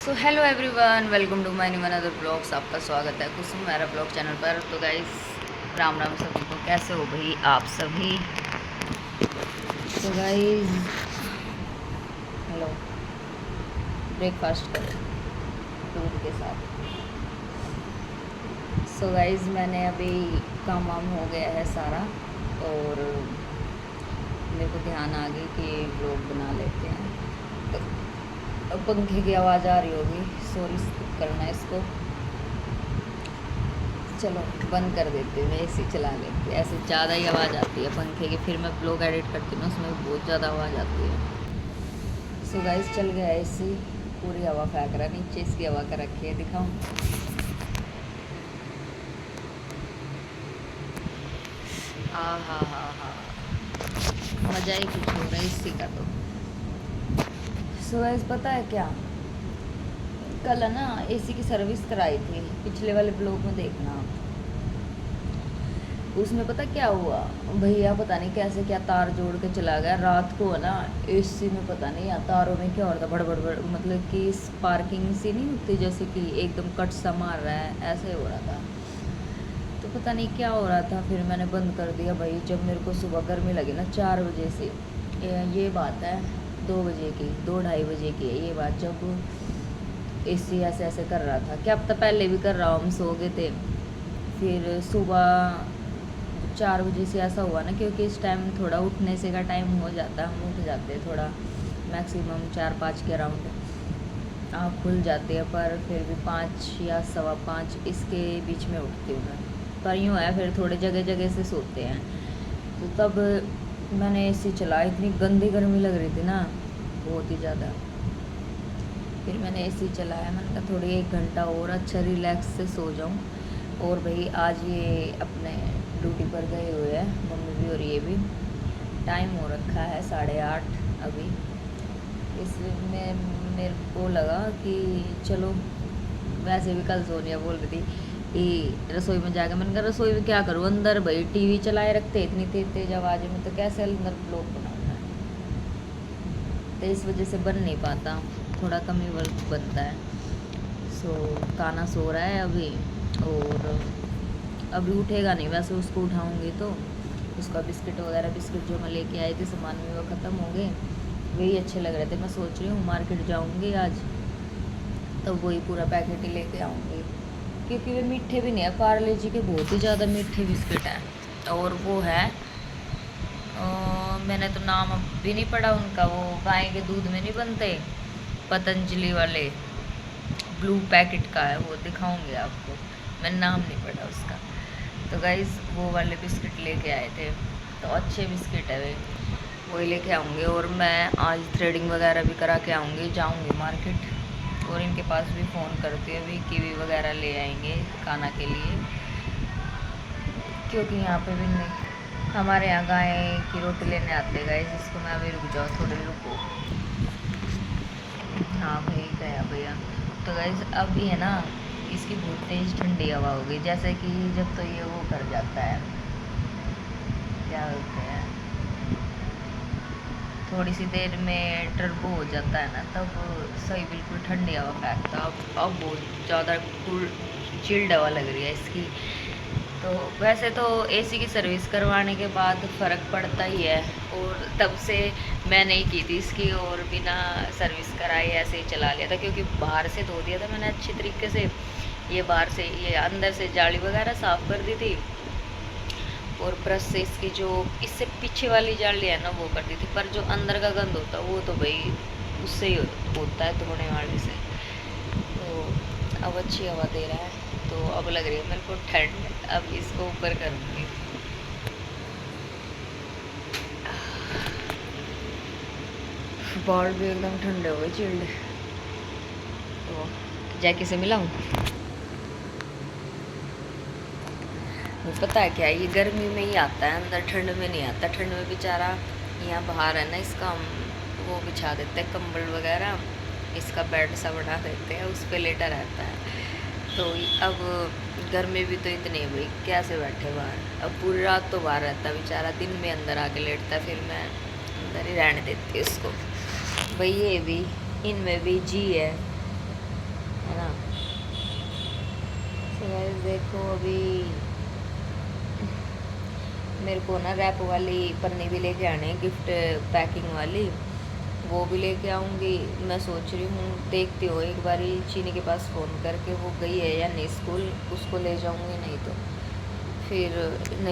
So hello everyone, welcome to my new another blogs. आपका स्वागत है कुसुम मेरा ब्लॉग चैनल पर। तो गाइस, राम राम सभी को। कैसे हो भाई आप सभी? तो गाइस, हेलो, ब्रेकफास्ट करो दूध के साथ। सो गाइस, मैंने अभी काम वाम हो गया है सारा, और मेरे को ध्यान आ गई कि ब्लॉग बना लेते हैं। तो अब पंखे की आवाज़ आ रही होगी, सॉरी, स्किप करना इसको। चलो बंद कर देते हैं, एसी चला लेते हैं। ऐसे ज़्यादा ही आवाज़ आती है पंखे की, फिर मैं ब्लॉग एडिट करती हूँ ना, उसमें बहुत ज़्यादा आवाज़ आती है। सो गाइस, चल गया एसी, पूरी हवा फेंक रहा है, नीचे इसकी हवा कर रखी है, दिखाऊँ? हा, मज़ा ही कुछ हो रहा है इसी का। तो सो गाइस, पता है क्या, कल है ना एसी की सर्विस कराई थी, पिछले वाले ब्लॉग में देखना आप। उसमें पता क्या हुआ, भैया पता नहीं कैसे क्या तार जोड़ के चला गया रात को, है ना। एसी में पता नहीं यार तारों में क्या हो रहा था, बड़ बड़ बड़, मतलब कि स्पार्किंग सी नहीं होती, जैसे कि एकदम कट सा मार रहा है, ऐसे हो रहा था। तो पता नहीं क्या हो रहा था, फिर मैंने बंद कर दिया भाई। जब मेरे को सुबह गर्मी लगी ना 4 बजे से, ये बात है 2 बजे की, 2 ढाई बजे की है ये बात, जब एसी ऐसे ऐसे कर रहा था। क्या पता पहले भी कर रहा हूँ, हम सो गए थे। फिर सुबह 4 बजे से ऐसा हुआ ना, क्योंकि इस टाइम थोड़ा उठने से का टाइम हो जाता है, हम उठ जाते हैं थोड़ा, मैक्सिमम 4-5 के अराउंड आँख खुल जाती है, पर फिर भी 5 या सवा 5 इसके बीच में उठती हूँ मैं। पर यूँ है, फिर थोड़े जगह जगह से सोते हैं। तो तब मैंने एसी चला, इतनी गंदी गर्मी लग रही थी ना, बहुत ही ज़्यादा। फिर मैंने एसी चलाया, मैंने कहा थोड़ी 1 घंटा और अच्छा रिलैक्स से सो जाऊँ। और भाई आज ये अपने ड्यूटी पर गए हुए हैं, मम्मी भी और ये भी। टाइम हो रखा है 8:30 अभी। इसमें मेरे को लगा कि चलो, वैसे भी कल सोनिया बोल रही थी कि रसोई में जाकर, मैंने कहा रसोई में क्या करूँ, अंदर भाई टीवी चलाए रखते इतनी तेज तेज आवाज़ में, तो कैसे अंदर ब्लॉग बनाऊँ मैं। तो इस वजह से बन नहीं पाता, थोड़ा कम ही वर्क बनता है। सो काना सो रहा है अभी, और अभी उठेगा नहीं, वैसे उसको उठाऊंगी तो उसका बिस्किट वगैरह, बिस्किट जो मैं लेके आई थी सामान में, वो ख़त्म हो गए, वही अच्छे लग रहे थे। मैं सोच रही हूँ मार्केट जाऊँगी आज, तो वही पूरा पैकेट ही लेके आऊँगी, क्योंकि वे मीठे भी नहीं है, पार्ले जी के बहुत ही ज़्यादा मीठे बिस्किट हैं। और वो है, मैंने तो नाम अब भी नहीं पढ़ा उनका, वो गाय के दूध में नहीं बनते, पतंजलि वाले, ब्लू पैकेट का है वो, दिखाऊंगी आपको, मैंने नाम नहीं पढ़ा उसका। तो गाइज़, वो वाले बिस्किट लेके आए थे, तो अच्छे बिस्किट है वे, वही लेके आऊँगी। और मैं आज थ्रेडिंग वगैरह भी करा के आऊँगी, जाऊँगी मार्केट, और इनके पास भी फ़ोन करती हूँ, अभी कीवी वगैरह ले आएंगे खाना के लिए, क्योंकि यहाँ पे भी नहीं, हमारे यहाँ गाय की रोटी लेने आते गए, जिसको मैं अभी, रुक जाओ थोड़ी, रुको। हाँ भाई, गया भैया। तो गाइस, अभी है ना, इसकी बहुत तेज़ ठंडी हवा हो गई, जैसे कि जब तो ये वो कर जाता है, क्या बोलते हैं, थोड़ी सी देर में टर्बो हो जाता है ना, तब सही बिल्कुल ठंडी हवा फेंकता। अब बहुत ज़्यादा कूल चिल्ड हवा लग रही है इसकी। तो वैसे तो एसी की सर्विस करवाने के बाद फ़र्क पड़ता ही है, और तब से मैं नहीं की थी इसकी, और बिना सर्विस कराए ऐसे ही चला लिया था, क्योंकि बाहर से धो दिया था मैंने अच्छी तरीके से, ये बाहर से, ये अंदर से जाली वगैरह साफ़ कर दी थी, और ब्रश से इसकी जो इससे पीछे वाली जाली है ना वो कर दी थी, पर जो अंदर का गंद होता है वो तो भाई उससे ही होता है, धोने वाले से। तो अब अच्छी हवा दे रहा है, तो अब लग रही है मेरे को ठंड, अब इसको ऊपर करूँगी। बाल भी एकदम ठंडे हो गए, चिल्ड। तो जैकी से मिला हूँ, वो पता है क्या, ये गर्मी में ही आता है अंदर, ठंड में नहीं आता। ठंड में बेचारा यहाँ बाहर है ना, इसका हम वो बिछा देते हैं कंबल वगैरह, इसका बेड सा बना देते हैं, उस पर लेटा रहता है। तो अब गर्मी भी तो इतनी है भाई, कैसे बैठे बाहर, अब पूरी रात तो बाहर रहता है बेचारा, दिन में अंदर आके लेटता है, फिर मैं अंदर ही रहने देती हूँ इसको। भाई ये भी, इनमें भी जी है, है ना। तो गाइस देखो अभी मेरे को ना रैप वाली पन्नी भी लेके आने हैं, गिफ्ट पैकिंग वाली, वो भी लेके आऊँगी। मैं सोच रही हूँ, देखती हूँ एक बारी चीनी के पास फ़ोन करके, वो गई है या नहीं स्कूल, उसको ले जाऊँगी। नहीं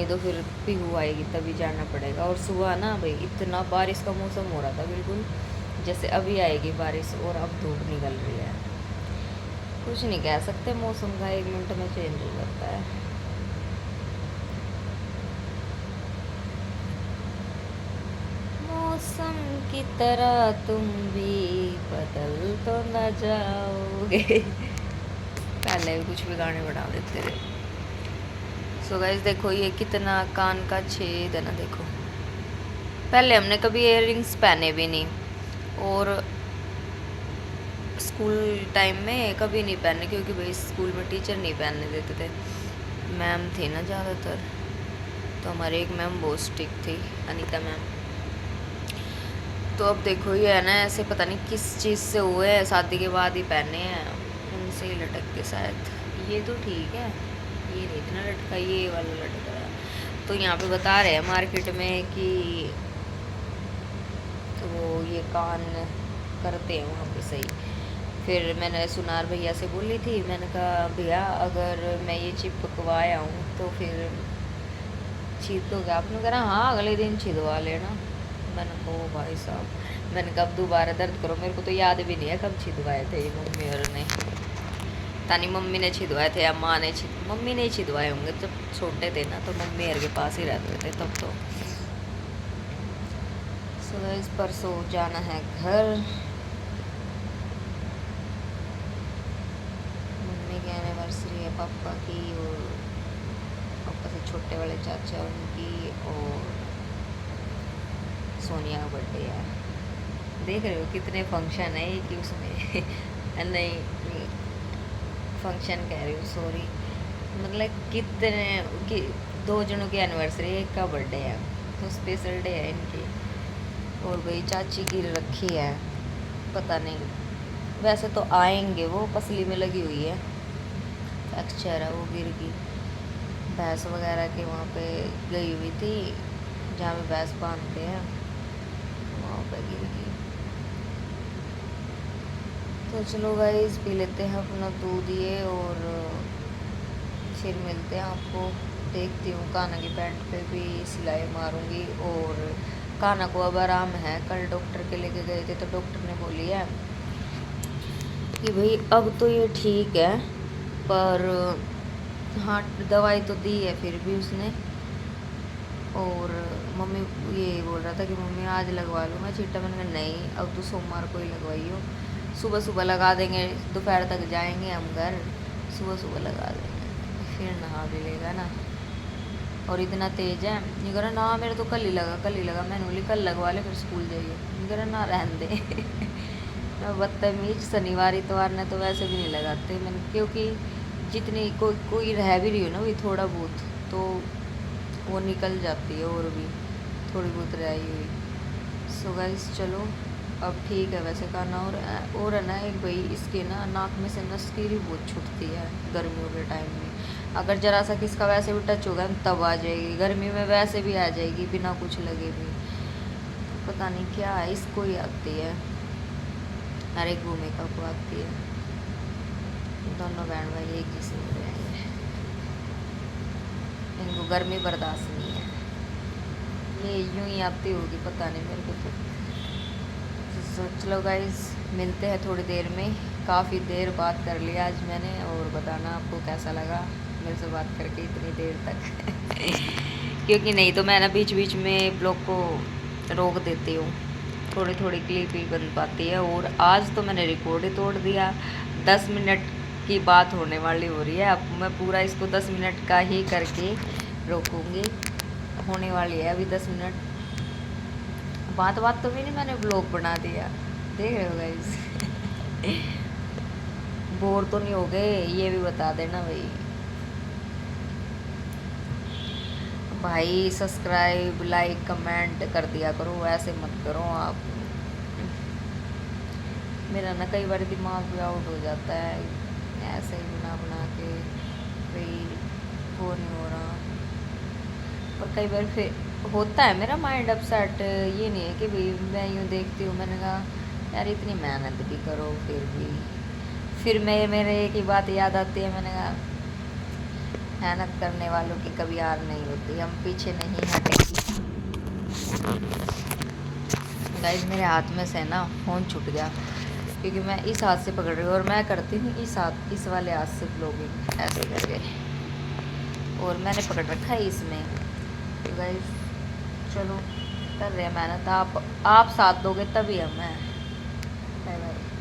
तो फिर पीहू आएगी तभी जाना पड़ेगा। और सुबह ना भाई इतना बारिश का मौसम हो रहा था, बिल्कुल जैसे अभी आएगी बारिश, और अब धूप निकल रही है। कुछ नहीं कह सकते, मौसम का 1 मिनट में चेंज हो जाता है। मौसम की तरह तुम भी बदल तो न जाओगे। पहले भी कुछ भी गाने बना देते थे। सो गाइस देखो ये कितना कान का छेद है ना, देखो। पहले हमने कभी इयररिंग्स पहने भी नहीं, और स्कूल टाइम में कभी नहीं पहने, क्योंकि भाई स्कूल में टीचर नहीं पहनने देते थे, मैम थे ना ज़्यादातर। तो हमारी एक मैम बहुत स्ट्रिक्ट थी, अनीता मैम। तो अब देखो ये है ना, ऐसे पता नहीं किस चीज़ से हुए हैं, शादी के बाद ही पहने हैं, उनसे ही लटक के शायद। ये तो ठीक है, ये नहीं इतना लटका, ये वाला लटका है। तो यहाँ पे बता रहे हैं मार्केट में कि तो वो ये कान करते हैं वहाँ पे सही। फिर मैंने सुनार भैया से बोली थी, मैंने कहा भैया अगर मैं ये चिपकवाया हूँ तो फिर छीद दोगे? आपने कहा हाँ अगले दिन छिदवा लेना। मैंने कहा ओ भाई साहब, मैंने कहा अब दोबारा दर्द करो, मेरे को तो याद भी नहीं है कब छिदवाए थे ये मम्मी और ने। तानी मम्मी ने छिदवाए थे या माँ ने मम्मी ने ही छिदवाए होंगे, जब छोटे थे ना तो मम्मी घर के पास ही रहते थे तब तो। सो गाइस परसों जाना है घर, मम्मी की एनिवर्सरी है, पापा की और पापा से छोटे वाले चाचा उनकी, और सोनिया का बर्थडे है। देख रहे हो कितने फंक्शन है कि उसमें नहीं फंक्शन कह रही हूँ, सॉरी, मतलब कितने कि 2 जनों की एनिवर्सरी है, एक का बर्थडे है, तो स्पेशल डे है इनकी। और भाई चाची की रखी है, पता नहीं, वैसे तो आएंगे, वो पसली में लगी हुई है, फ्रैक्चर है, वो गिर गई भैंस वगैरह के वहाँ पे गई हुई थी, जहाँ पे भैंस बांधते हैं वहाँ पे गिर गई। तो चलो गाइस पी लेते हैं अपना दूध ये, और फिर मिलते हैं आपको। देखती हूँ काना की पैंट पे भी सिलाई मारूंगी, और काना को अब आराम है, कल डॉक्टर के लेके गए थे तो डॉक्टर ने बोली है कि भाई अब तो ये ठीक है, पर हाँ दवाई तो दी है फिर भी उसने। और मम्मी ये बोल रहा था कि मम्मी आज लगवा लूँ मैं छींटा, मैंने कहा नहीं अब तो सोमवार को ही लगवाइयो, सुबह सुबह लगा देंगे, दोपहर तक जाएंगे हम घर, सुबह सुबह लगा देंगे, फिर नहा भी लेगा ना। और इतना तेज है, ये कह रहा ना मेरे तो कल ही लगा, मैंने बोली कल लगवा ले फिर स्कूल जाइए, ये कह रहा ना रहन दे। मैं बदतमीज, शनिवार इतवार ने तो वैसे भी नहीं लगाते मैंने, क्योंकि जितनी कोई रह भी रही हो ना वही थोड़ा बहुत, तो वो निकल जाती है, और भी थोड़ी बहुत रही हुई। सो गाइस चलो अब ठीक है वैसे खाना। और है ना एक भाई इसके ना नाक में से नसकीरी बहुत छूटती है गर्मियों के टाइम में, अगर जरा सा किसका वैसे भी टच होगा तब आ जाएगी, गर्मी में वैसे भी आ जाएगी बिना कुछ लगे भी, पता नहीं क्या है, इसको ही आती है, हर एक भूमिका को आती है। दोनों बहन भाई एक जिसम में रहेंगे, इनको गर्मी बर्दाश्त नहीं है, ये यूं ही आती होगी पता नहीं मेरे को तो चलो गाइस मिलते हैं थोड़ी देर में, काफ़ी देर बात कर लिया आज मैंने, और बताना आपको कैसा लगा मेरे से बात करके इतनी देर तक। क्योंकि नहीं तो मैं ना बीच बीच में ब्लॉग को रोक देती हूँ, थोड़ी थोड़ी क्लिप ही बन पाती है, और आज तो मैंने रिकॉर्ड ही तोड़ दिया, 10 मिनट की बात होने वाली हो रही है, अब मैं पूरा इसको 10 मिनट का ही करके रोकूँगी, होने वाली है अभी 10 मिनट। बात तो भी नहीं, मैंने ब्लॉग बना दिया, देख रहे हो गाइस। बोर तो नहीं हो गए ये भी बता देना भाई। भाई सब्सक्राइब लाइक कमेंट कर दिया करो, ऐसे मत करो आप, मेरा ना कई बार दिमाग भी आउट हो जाता है ऐसे ही बना बना के, कोई वो नहीं हो रहा। और कई बार फिर होता है मेरा माइंड अपसेट, ये नहीं है कि भाई मैं यूँ देखती हूँ, मैंने कहा यार इतनी मेहनत भी करो फिर भी, फिर मेरे एक ही बात याद आती है, मैंने कहा मेहनत करने वालों की कभी हार नहीं होती, हम पीछे नहीं हटेंगे। गाइस मेरे हाथ में से ना फ़ोन छूट गया, क्योंकि मैं इस हाथ से पकड़ रही हूँ और मैं करती हूँ इस वाले हाथ से ब्लॉगिंग ऐसे करके, और मैंने पकड़ रखा है इसमें। तो गाइस चलो कर रहे हैं मेहनत, आप साथ दोगे तभी हम हैं। Bye bye.